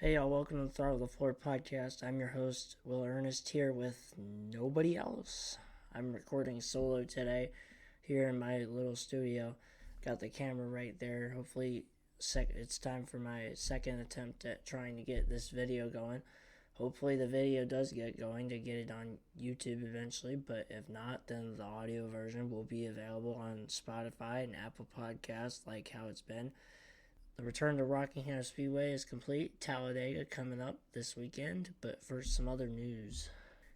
Hey y'all, welcome to the Throttle podcast. I'm your host, Earnest, here with nobody else. I'm recording solo today here in my little studio. Got the camera right there. Hopefully, it's time for my second attempt at trying to get this video going. Hopefully, the video does get going to get it on YouTube eventually, but if not, then the audio version will be available on Spotify and Apple Podcasts, like how it's been. The return to Rockingham Speedway is complete. Talladega coming up this weekend, but first some other news.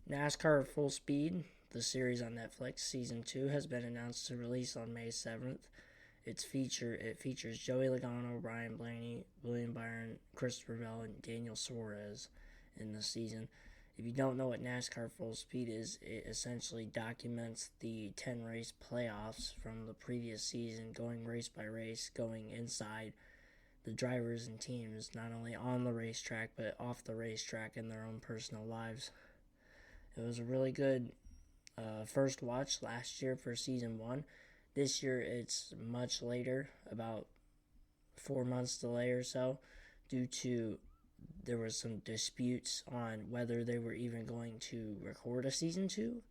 NASCAR Full Speed, the series on Netflix, Season 2, has been announced to release on May 7th. It features Joey Logano, Ryan Blaney, William Byron, Christopher Bell, and Daniel Suarez in the season. If you don't know what NASCAR Full Speed is, it essentially documents the 10-race playoffs from the previous season, going race by race, going inside the drivers and teams, not only on the racetrack but off the racetrack in their own personal lives. It was a really good first watch last year for season 1. This year it's much later, about 4 months delay or so, due to there was some disputes on whether they were even going to record a season 2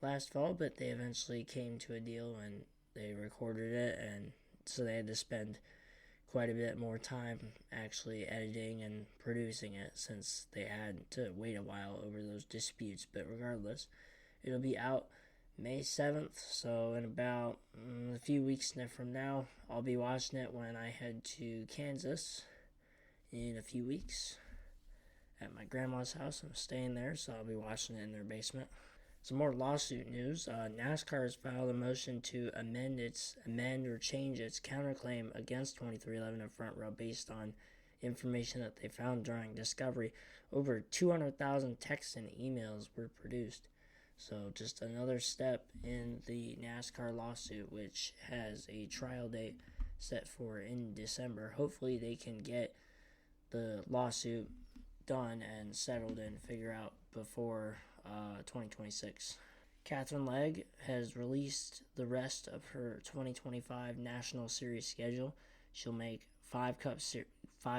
last fall, but they eventually came to a deal and they recorded it, and so they had to spend quite a bit more time actually editing and producing it since they had to wait a while over those disputes. But regardless, it'll be out May 7th, so in about a few weeks from now, I'll be watching it when I head to Kansas in a few weeks at my grandma's house. I'm staying there, so I'll be watching it in their basement. Some more lawsuit news. NASCAR has filed a motion to amend or change its counterclaim against 2311 and Front Row based on information that they found during discovery. Over 200,000 texts and emails were produced. So just another step in the NASCAR lawsuit, which has a trial date set for in December. Hopefully they can get the lawsuit done and settled and figure out before 2026. Catherine Legg has released the rest of her 2025 National Series schedule. She'll make 5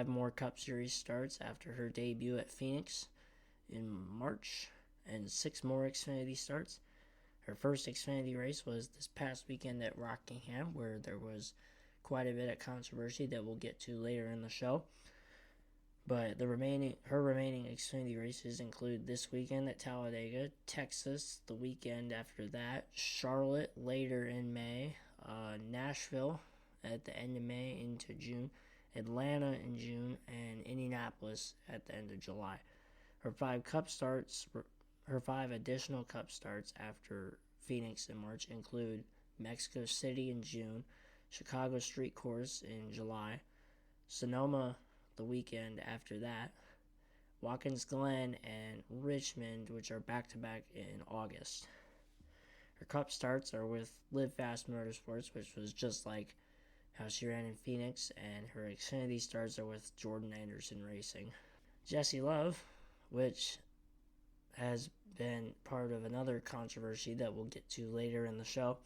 more Cup Series starts after her debut at Phoenix in March, and 6 more Xfinity starts. Her first Xfinity race was this past weekend at Rockingham, where there was quite a bit of controversy that we'll get to later in the show. But her remaining Xfinity races include this weekend at Talladega, Texas the weekend after that, Charlotte later in May, Nashville at the end of May into June, Atlanta in June, and Indianapolis at the end of July. Her 5 additional Cup starts after Phoenix in March include Mexico City in June, Chicago Street Course in July, Sonoma the weekend after that, Watkins Glen and Richmond, which are back-to-back in August. Her Cup starts are with Live Fast Motorsports, which was just like how she ran in Phoenix, and her Xfinity starts are with Jordan Anderson Racing. Jesse Love, which has been part of another controversy that we'll get to later in the show,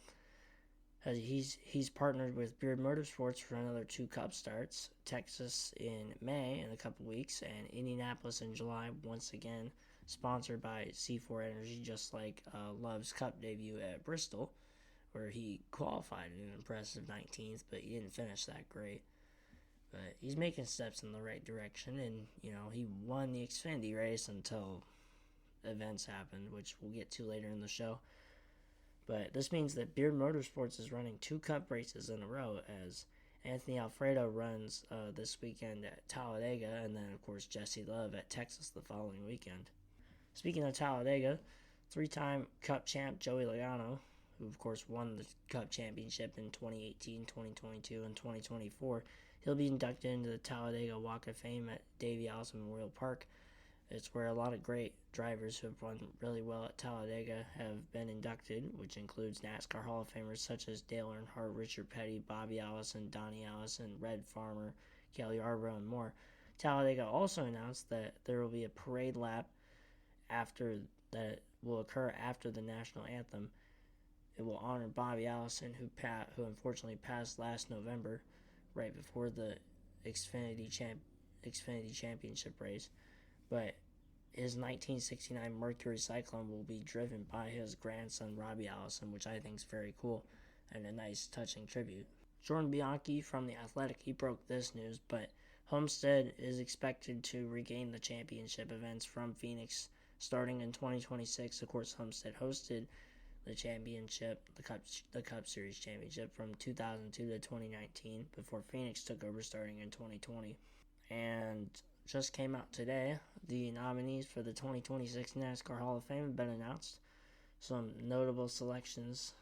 he's partnered with Beard Motorsports for another 2 Cup starts, Texas in May in a couple weeks, and Indianapolis in July, once again sponsored by C4 Energy, just like Love's Cup debut at Bristol, where he qualified in an impressive 19th, but he didn't finish that great. But he's making steps in the right direction, and he won the Xfinity race until events happened, which we'll get to later in the show. But this means that Beard Motorsports is running 2 Cup races in a row, as Anthony Alfredo runs this weekend at Talladega, and then, of course, Jesse Love at Texas the following weekend. Speaking of Talladega, 3-time Cup champ Joey Logano, who, of course, won the Cup championship in 2018, 2022, and 2024, he'll be inducted into the Talladega Walk of Fame at Davey Allison Memorial Park. It's where a lot of great drivers who have run really well at Talladega have been inducted, which includes NASCAR Hall of Famers such as Dale Earnhardt, Richard Petty, Bobby Allison, Donnie Allison, Red Farmer, Kelly Yarborough, and more. Talladega also announced that there will be a parade lap that will occur after the national anthem. It will honor Bobby Allison, who unfortunately passed last November, right before the Xfinity Xfinity Championship race, but his 1969 Mercury Cyclone will be driven by his grandson Robbie Allison, which I think is very cool and a nice touching tribute. Jordan Bianchi from The Athletic, he broke this news, but Homestead is expected to regain the championship events from Phoenix starting in 2026. Of course, Homestead hosted the championship, the Cup Series championship from 2002 to 2019 before Phoenix took over starting in 2020. And just came out today, the nominees for the 2026 NASCAR Hall of Fame have been announced. Some notable selections.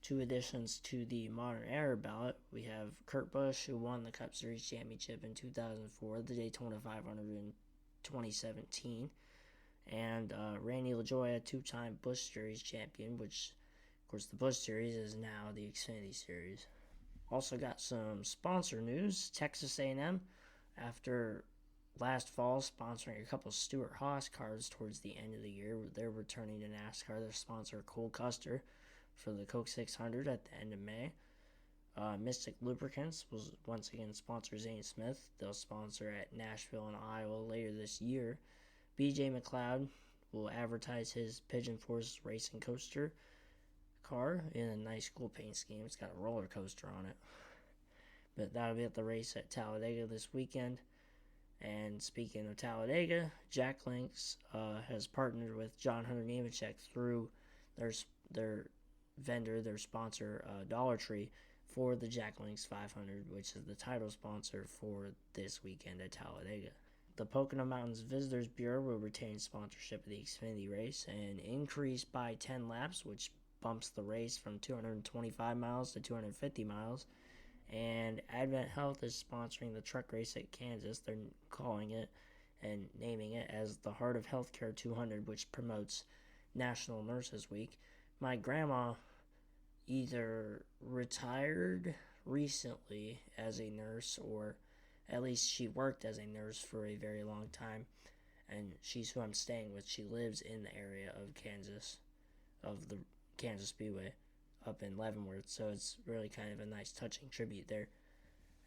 2 additions to the modern era ballot. We have Kurt Busch, who won the Cup Series championship in 2004, the Daytona 500 in 2017, and Randy LaJoie, a 2-time Busch Series champion, which, of course, the Busch Series is now the Xfinity Series. Also got some sponsor news. Texas A&M, after last fall sponsoring a couple Stewart-Haas cars towards the end of the year, they're returning to NASCAR. Their sponsor, Cole Custer, for the Coke 600 at the end of May. Mystic Lubricants will once again sponsor Zane Smith. They'll sponsor at Nashville and Iowa later this year. BJ McLeod will advertise his Pigeon Force Racing Coaster car in a nice cool paint scheme. It's got a roller coaster on it. But that'll be at the race at Talladega this weekend. And speaking of Talladega, Jack Links has partnered with John Hunter Nemechek through their vendor, their sponsor, Dollar Tree, for the Jack Links 500, which is the title sponsor for this weekend at Talladega. The Pocono Mountains Visitors Bureau will retain sponsorship of the Xfinity race and increase by 10 laps, which bumps the race from 225 miles to 250 miles. And Advent Health is sponsoring the truck race at Kansas. They're calling it and naming it as the Heart of Healthcare 200, which promotes National Nurses Week. My grandma either retired recently as a nurse, or at least she worked as a nurse for a very long time, and she's who I'm staying with. She lives in the area of Kansas, of the Kansas Speedway up in Leavenworth, so it's really kind of a nice touching tribute there,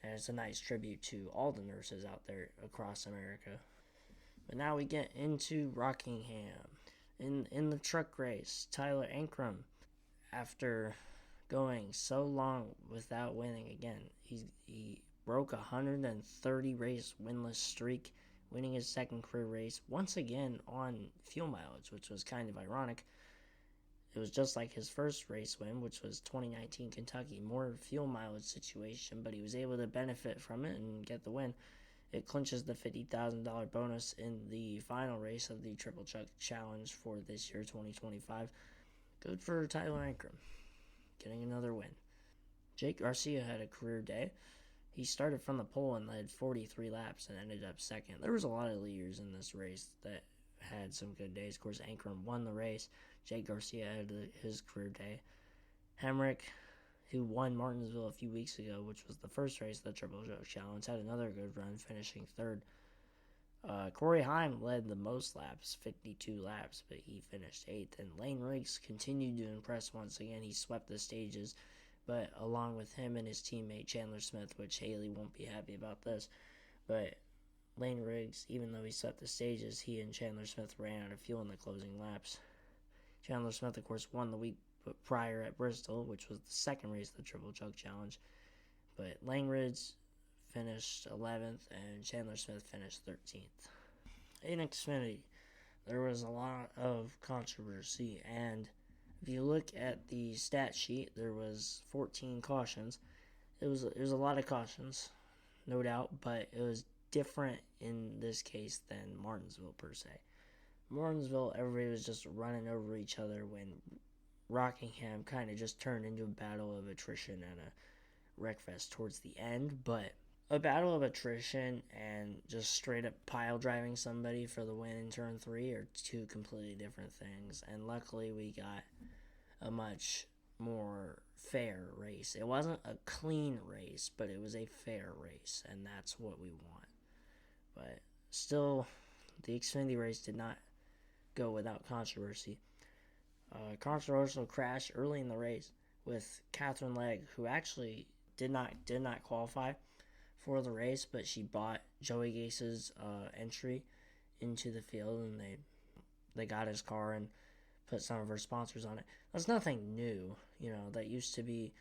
and it's a nice tribute to all the nurses out there across America. But now we get into Rockingham. In the truck race, Tyler Ankrum, after going so long without winning again, he broke a 130 race winless streak, winning his second career race once again on fuel mileage, which was kind of ironic. It was just like his first race win, which was 2019 Kentucky, more fuel mileage situation, but he was able to benefit from it and get the win. It clinches the $50,000 bonus in the final race of the Triple Chuck Challenge for this year, 2025. Good for Tyler Ankrum, getting another win. Jake Garcia had a career day. He started from the pole and led 43 laps and ended up second. There was a lot of leaders in this race that had some good days. Of course, Ankrum won the race. Jake Garcia had his career day. Hemrick, who won Martinsville a few weeks ago, which was the first race of the Triple Chuck Challenge, had another good run, finishing third. Corey Heim led the most laps, 52 laps, but he finished 8th. And Lane Riggs continued to impress once again. He swept the stages, but along with him and his teammate Chandler Smith, which Haley won't be happy about this, but Lane Riggs, even though he swept the stages, he and Chandler Smith ran out of fuel in the closing laps. Chandler Smith, of course, won the week prior at Bristol, which was the second race of the Triple Chuck Challenge. But Lane Riggs finished 11th, and Chandler Smith finished 13th. In Xfinity, there was a lot of controversy, and if you look at the stat sheet, there was 14 cautions. It was a lot of cautions, no doubt, but it was different in this case than Martinsville per se. Martinsville, everybody was just running over each other, when Rockingham kind of just turned into a battle of attrition and a wreckfest towards the end. But a battle of attrition and just straight up pile driving somebody for the win in turn 3 are two completely different things. And luckily we got a much more fair race. It wasn't a clean race, but it was a fair race, and that's what we want. But still, the Xfinity race did not go without controversy. Controversial crash early in the race with Catherine Legg, who actually did not qualify before the race, but she bought Joey Gase's entry into the field, and they got his car and put some of her sponsors on it. That's nothing new. That used to be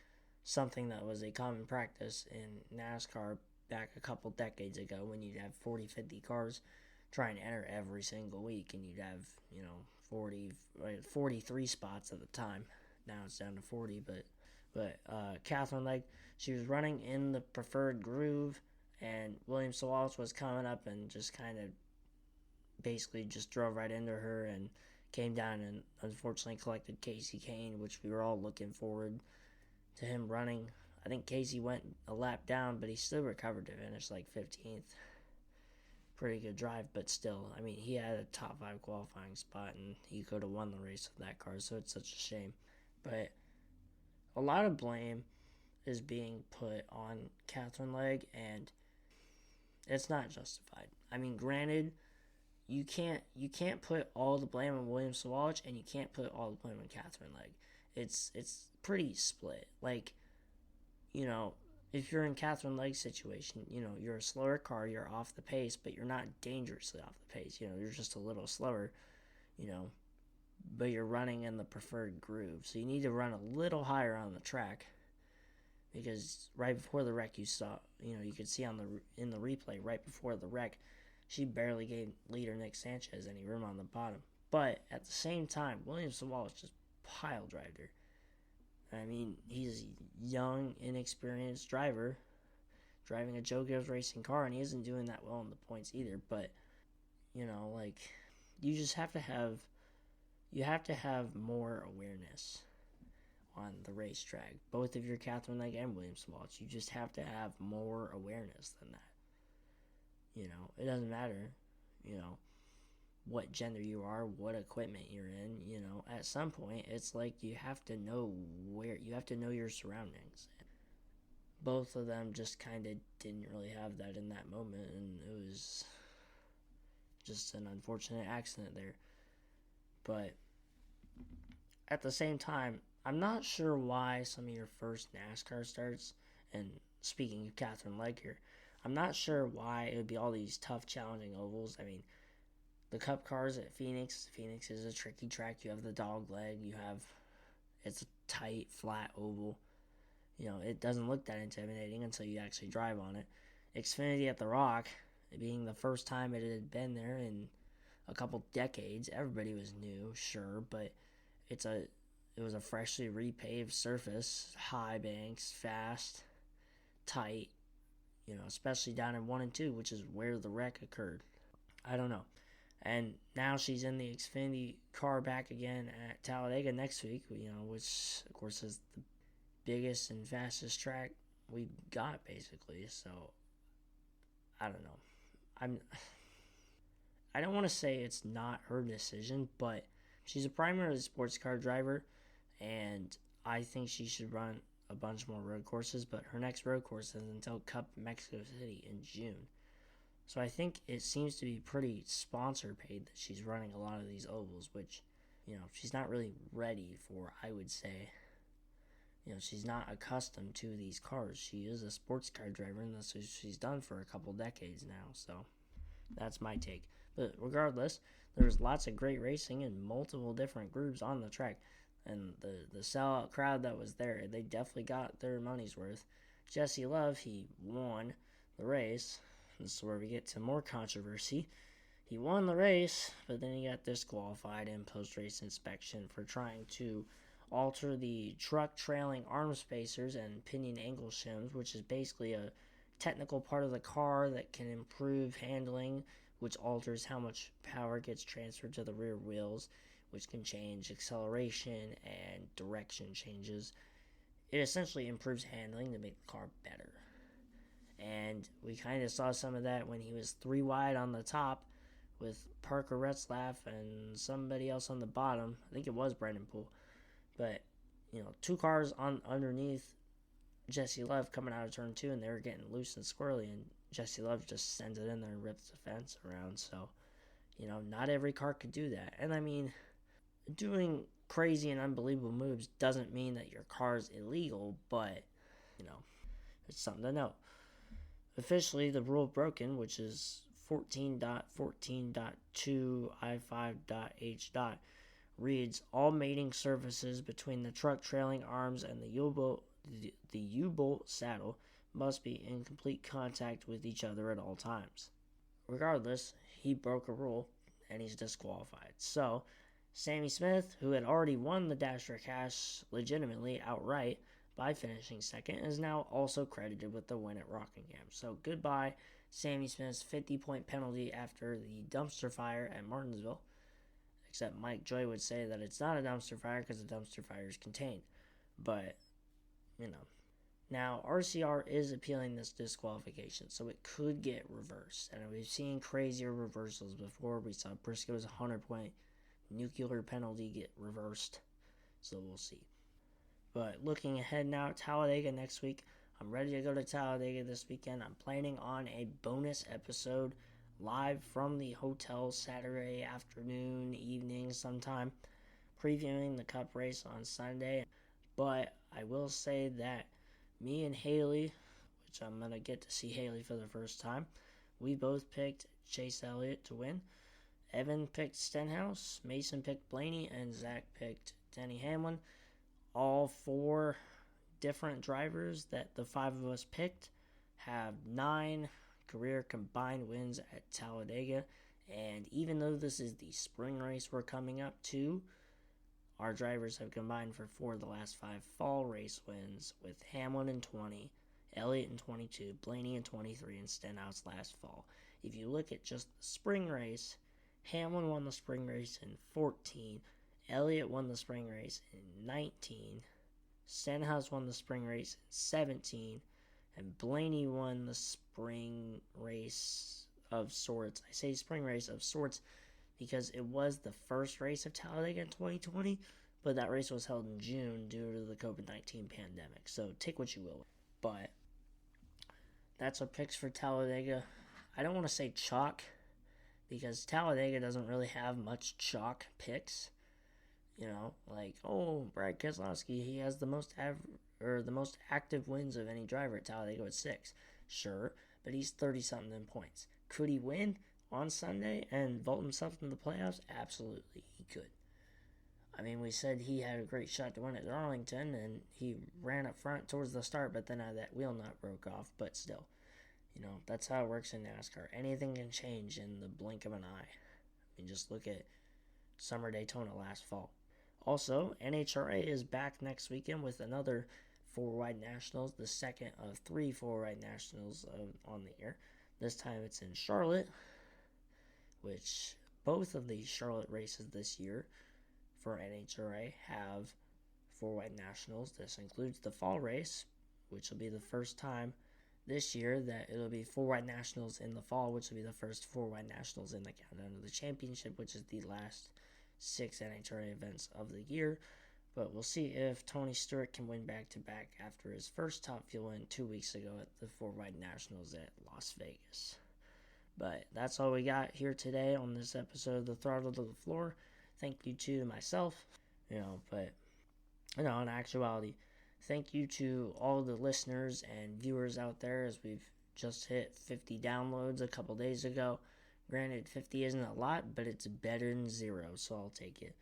something that was a common practice in NASCAR back a couple decades ago, when you'd have 40, 50 cars trying to enter every single week, and you'd have 43 spots at the time. Now it's down to 40, but Catherine Legge, she was running in the preferred groove, and William Sawalich was coming up and just kind of basically just drove right into her and came down and unfortunately collected Kasey Kahne, which we were all looking forward to him running. I think Kasey went a lap down, but he still recovered to finish like 15th. Pretty good drive, but still, he had a top 5 qualifying spot, and he could have won the race with that car, so it's such a shame. But a lot of blame is being put on Catherine Legge, and it's not justified. Granted, you can't put all the blame on William Sawalich, and you can't put all the blame on Catherine Legge. It's pretty split. If you're in Catherine Legge's situation, you're a slower car, you're off the pace, but you're not dangerously off the pace. You're just a little slower, but you're running in the preferred groove. So you need to run a little higher on the track, because right before the wreck, you saw, you could see in the replay, right before the wreck, she barely gave leader Nick Sanchez any room on the bottom. But at the same time, William Sawalich just pile drived her. He's a young, inexperienced driver driving a Joe Gibbs racing car, and he isn't doing that well in the points either. But, you just have to have more awareness on the racetrack. Both of your Catherine Legge and William Sawalich, you just have to have more awareness than that. It doesn't matter, what gender you are, what equipment you're in, at some point, it's like you have to know your surroundings. Both of them just kind of didn't really have that in that moment, and it was just an unfortunate accident there. But at the same time, I'm not sure why some of your first NASCAR starts, and speaking of Catherine Legge here, I'm not sure why it would be all these tough, challenging ovals. The Cup cars at Phoenix is a tricky track. You have the dog leg. It's a tight, flat oval. It doesn't look that intimidating until you actually drive on it. Xfinity at the Rock, being the first time it had been there in a couple decades, everybody was new, sure, but it was a freshly repaved surface, high banks, fast, tight, especially down in 1 and 2, which is where the wreck occurred. I don't know. And now she's in the Xfinity car back again at Talladega next week, which, of course, is the biggest and fastest track we got, basically. So, I don't know. I don't want to say it's not her decision, but she's a primarily sports car driver, and I think she should run a bunch more road courses, but her next road course is until Cup Mexico City in June. So I think it seems to be pretty sponsor paid that she's running a lot of these ovals, which, she's not really ready for, I would say. She's not accustomed to these cars. She is a sports car driver, and that's what she's done for a couple decades now, so that's my take. But regardless, there was lots of great racing in multiple different groups on the track, and the sellout crowd that was there, they definitely got their money's worth. Jesse Love, he won the race. This is where we get to more controversy. He won the race, but then he got disqualified in post-race inspection for trying to alter the truck trailing arm spacers and pinion angle shims, which is basically a technical part of the car that can improve handling, which alters how much power gets transferred to the rear wheels, which can change acceleration and direction changes. It essentially improves handling to make the car better. And we kind of saw some of that when he was 3 wide on the top with Parker Retzlaff and somebody else on the bottom. I think it was Brendan Poole. But, 2 cars underneath Jesse Love coming out of turn 2, and they were getting loose and squirrely, and Jesse Love just sends it in there and rips the fence around. So, not every car could do that. And doing crazy and unbelievable moves doesn't mean that your car's illegal, but, it's something to know. officially the rule broken, which is 14.14.2 I5.H. reads, all mating surfaces between the truck trailing arms and the U-bolt saddle must be in complete contact with each other at all times. Regardless, he broke a rule and he's disqualified. So, Sammy Smith, who had already won the Dash Cash legitimately outright by finishing second, is now also credited with the win at Rockingham. So, goodbye, Sammy Smith's 50-point penalty after the dumpster fire at Martinsville. Except Mike Joy would say that it's not a dumpster fire because the dumpster fire is contained. But, Now, RCR is appealing this disqualification, so it could get reversed. And we've seen crazier reversals before. We saw Briscoe's 100-point nuclear penalty get reversed, so we'll see. But looking ahead now, Talladega next week. I'm ready to go to Talladega this weekend. I'm planning on a bonus episode live from the hotel Saturday afternoon, evening sometime, previewing the Cup race on Sunday. But I will say that me and Haley, which I'm going to get to see Haley for the first time, we both picked Chase Elliott to win. Evan picked Stenhouse, Mason picked Blaney, and Zach picked Denny Hamlin. All four different drivers that the five of us picked have 9 career combined wins at Talladega. And even though this is the spring race we're coming up to, our drivers have combined for 4 of the last 5 fall race wins, with Hamlin in 20, Elliott in 22, Blaney in 23, and Stenhouse last fall. If you look at just the spring race, Hamlin won the spring race in 14, Elliott won the spring race in 19, Stenhouse won the spring race in 17, and Blaney won the spring race of sorts. I say spring race of sorts because it was the first race of Talladega in 2020, but that race was held in June due to the COVID-19 pandemic. So take what you will. But that's our picks for Talladega. I don't want to say chalk because Talladega doesn't really have much chalk picks. Brad Keselowski, he has the most active wins of any driver at Talladega with 6. Sure, but he's 30-something in points. Could he win on Sunday and vault himself in the playoffs? Absolutely, he could. We said he had a great shot to win at Darlington, and he ran up front towards the start, but then that wheel nut broke off. But still, that's how it works in NASCAR. Anything can change in the blink of an eye. Just look at Summer Daytona last fall. Also, NHRA is back next weekend with another 4-wide nationals, the second of 3 4-wide nationals on the air. This time it's in Charlotte, which both of the Charlotte races this year for NHRA have 4-wide nationals. This includes the fall race, which will be the first time this year that it'll be 4-wide nationals in the fall, which will be the first 4-wide nationals in the Countdown to the Championship, which is the last 6 NHRA events of the year. But we'll see if Tony Stewart can win back-to-back after his first Top Fuel win 2 weeks ago at the 4-wide nationals at Las Vegas. But that's all we got here today on this episode of the Throttle to the Floor. Thank you to myself, in actuality, thank you to all the listeners and viewers out there, as we've just hit 50 downloads a couple days ago. Granted, 50 isn't a lot, but it's better than 0, so I'll take it.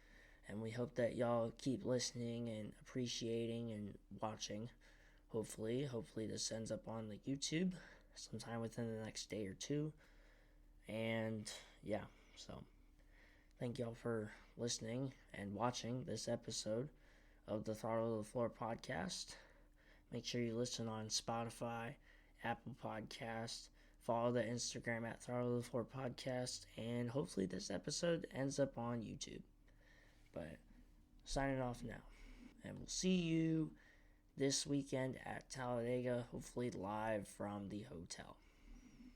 And we hope that y'all keep listening and appreciating and watching. Hopefully this ends up on the YouTube sometime within the next day or 2. And so thank y'all for listening and watching this episode of the Throttle to the Floor podcast. Make sure you listen on Spotify, Apple Podcasts, follow the Instagram at Throttle to the Floor podcast, and hopefully this episode ends up on YouTube. But signing off now, and we'll see you this weekend at Talladega, hopefully live from the hotel.